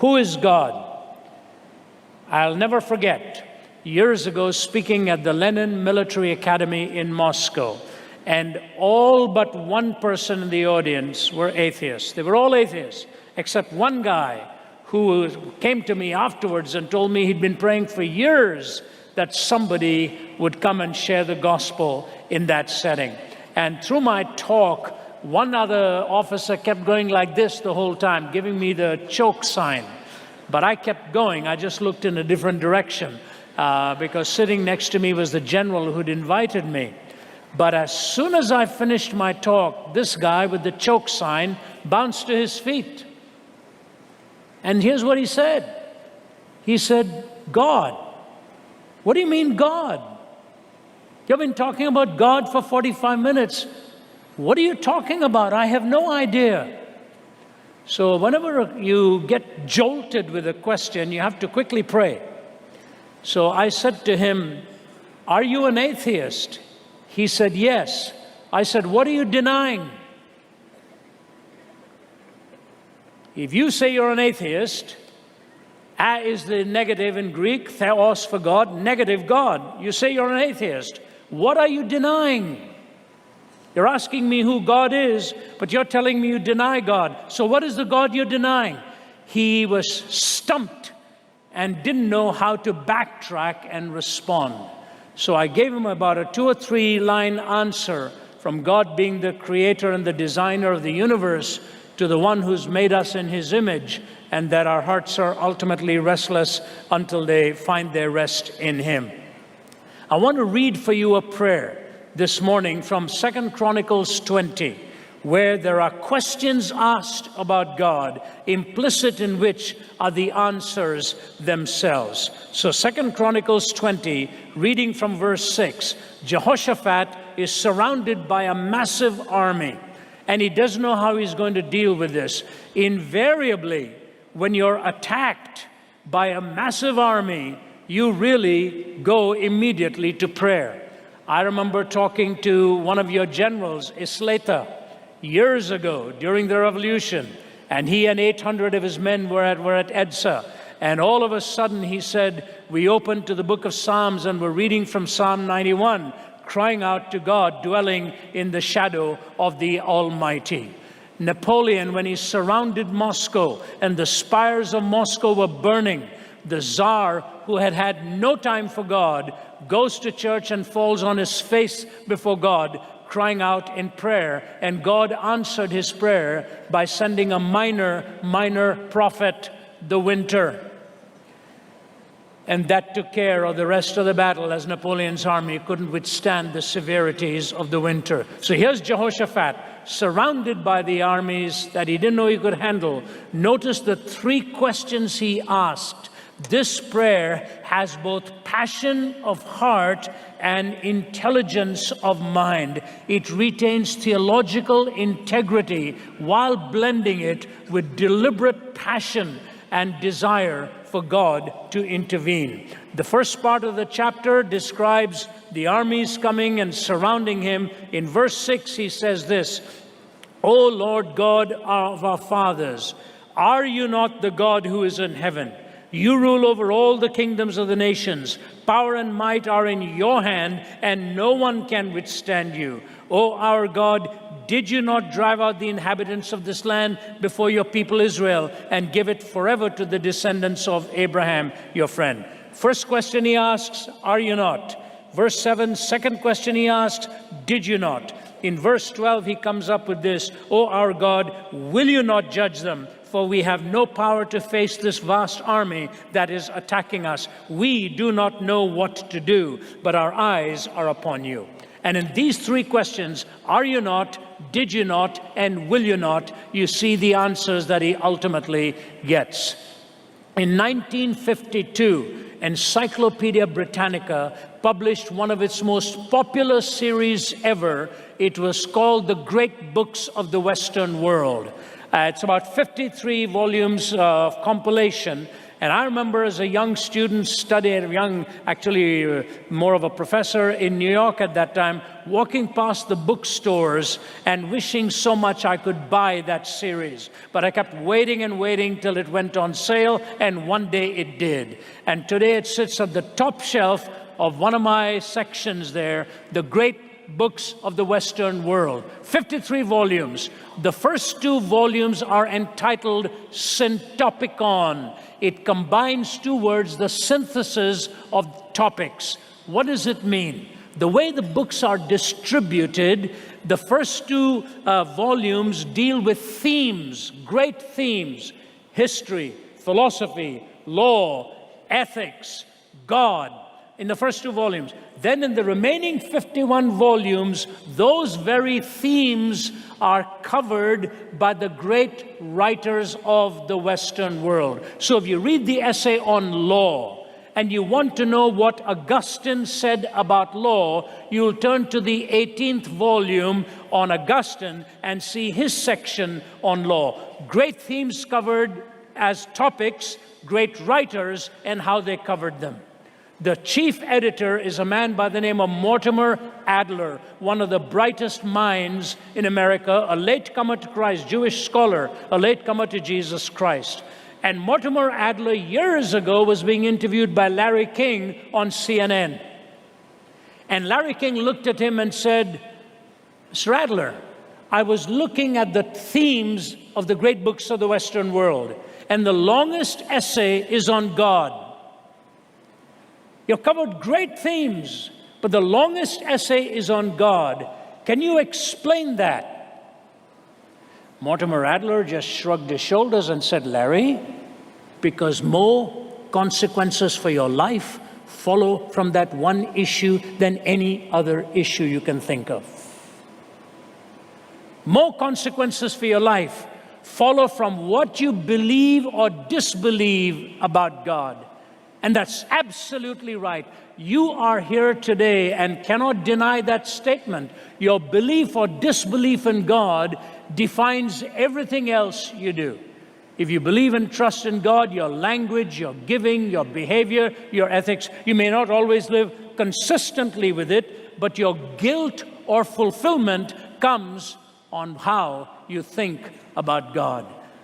Who is God? I'll never forget, years ago, speaking at the Lenin Military Academy in Moscow, and all but one person in the audience were atheists. They were all atheists, except one guy who came to me afterwards and told me he'd been praying for years that somebody would come and share the gospel in that setting. And through my talk, one other officer kept going like this the whole time, giving me the choke sign. But I kept going. I just looked in a different direction because sitting next to me was the general who'd invited me. But as soon as I finished my talk, this guy with the choke sign bounced to his feet. And here's what he said. He said, God. What do you mean, God? You've been talking about God for 45 minutes. What are you talking about? I have no idea. So whenever you get jolted with a question, you have to quickly pray. So I said to him, are you an atheist? He said, yes. I said, what are you denying? If you say you're an atheist, a is the negative in Greek, theos for God, negative God. You say you're an atheist. What are you denying? You're asking me who God is, but you're telling me you deny God. So what is the God you're denying? He was stumped and didn't know how to backtrack and respond. So I gave him about a 2 or 3 line answer from God being the creator and the designer of the universe to the one who's made us in his image, and that our hearts are ultimately restless until they find their rest in him. I want to read for you a prayer this morning from 2 Chronicles 20, where there are questions asked about God, implicit in which are the answers themselves. So 2 Chronicles 20, reading from verse 6, Jehoshaphat is surrounded by a massive army, and he doesn't know how he's going to deal with this. Invariably, when you're attacked by a massive army, you really go immediately to prayer. I remember talking to one of your generals, Isleta, years ago during the revolution, and he and 800 of his men were at Edsa. And all of a sudden he said, we opened to the book of Psalms and we're reading from Psalm 91, crying out to God, dwelling in the shadow of the Almighty. Napoleon, when he surrounded Moscow and the spires of Moscow were burning, the Tsar, who had had no time for God, goes to church and falls on his face before God, crying out in prayer. And God answered his prayer by sending a minor prophet, the winter. And that took care of the rest of the battle, as Napoleon's army couldn't withstand the severities of the winter. So here's Jehoshaphat, surrounded by the armies that he didn't know he could handle. Notice the 3 questions he asked. This prayer has both passion of heart and intelligence of mind. It retains theological integrity while blending it with deliberate passion and desire for God to intervene. The first part of the chapter describes the armies coming and surrounding him. In verse 6, he says this, O Lord God of our fathers, are you not the God who is in heaven? You rule over all the kingdoms of the nations. Power and might are in your hand, and no one can withstand you. O our God, did you not drive out the inhabitants of this land before your people Israel and give it forever to the descendants of Abraham, your friend? First question he asks, are you not? Verse 7, second question he asks, did you not? In verse 12, he comes up with this, O our God, will you not judge them? For we have no power to face this vast army that is attacking us. We do not know what to do, but our eyes are upon you. And in these 3 questions, are you not, did you not, and will you not, you see the answers that he ultimately gets. In 1952, Encyclopedia Britannica published one of its most popular series ever. It was called The Great Books of the Western World. It's about 53 volumes of compilation, And I remember as a young student studying, more of a professor in New York at that time, walking past the bookstores and wishing so much I could buy that series. But I kept waiting and waiting till it went on sale, and one day it did. And today it sits at the top shelf of one of my sections there, the great books of the Western world. 53 volumes. The first 2 volumes are entitled Syntopicon. It combines 2 words, the synthesis of topics. What does it mean? The way the books are distributed, the first 2 volumes deal with themes, great themes: history, philosophy, law, ethics, God, in the first 2 volumes. Then in the remaining 51 volumes, those very themes are covered by the great writers of the Western world. So if you read the essay on law, and you want to know what Augustine said about law, you'll turn to the 18th volume on Augustine and see his section on law. Great themes covered as topics, great writers, and how they covered them. The chief editor is a man by the name of Mortimer Adler, one of the brightest minds in America, a latecomer to Christ, Jewish scholar, a latecomer to Jesus Christ. And Mortimer Adler, years ago, was being interviewed by Larry King on CNN. And Larry King looked at him and said, "Mr. Adler, I was looking at the themes of the great books of the Western world, and the longest essay is on God. You've covered great themes, but the longest essay is on God. Can you explain that?" Mortimer Adler just shrugged his shoulders and said, "Larry, because more consequences for your life follow from that one issue than any other issue you can think of. More consequences for your life follow from what you believe or disbelieve about God." And that's absolutely right. You are here today and cannot deny that statement. Your belief or disbelief in God defines everything else you do. If you believe and trust in God, your language, your giving, your behavior, your ethics, you may not always live consistently with it, but your guilt or fulfillment comes on how you think about God.